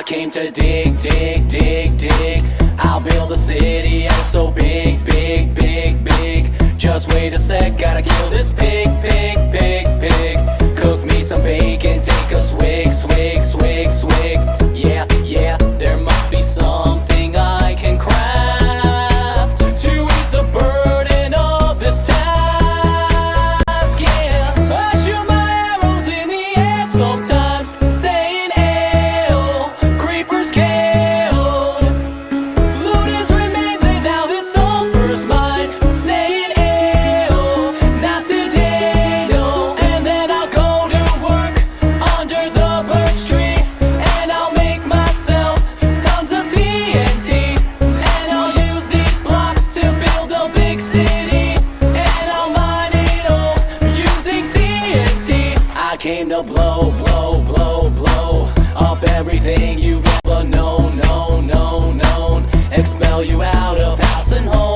I came to dig, dig, dig, dig. I'll build a city oh so big, big, big, big. Just wait a sec, gotta kill this pig, pig, pig, pig. Cook me some bacon, take a swig, swig, swig, swig. Yeah, yeah, there must be something I can craft to ease the burden of this task. Yeah, I shoot my arrows in the air sometimes, saying "Ayo, creepers killed. Loot his remains and now his sulfur's mine." Saying "Ayo, not today, no." And then I'll go to work under the birch tree, and I'll make myself tons of TNT. And I'll use these blocks to build a big city, and I'll mine it all using TNT. I came to blow, blow, blow, blow up everything you've ever known, known, known, known. Expel you out of house and home.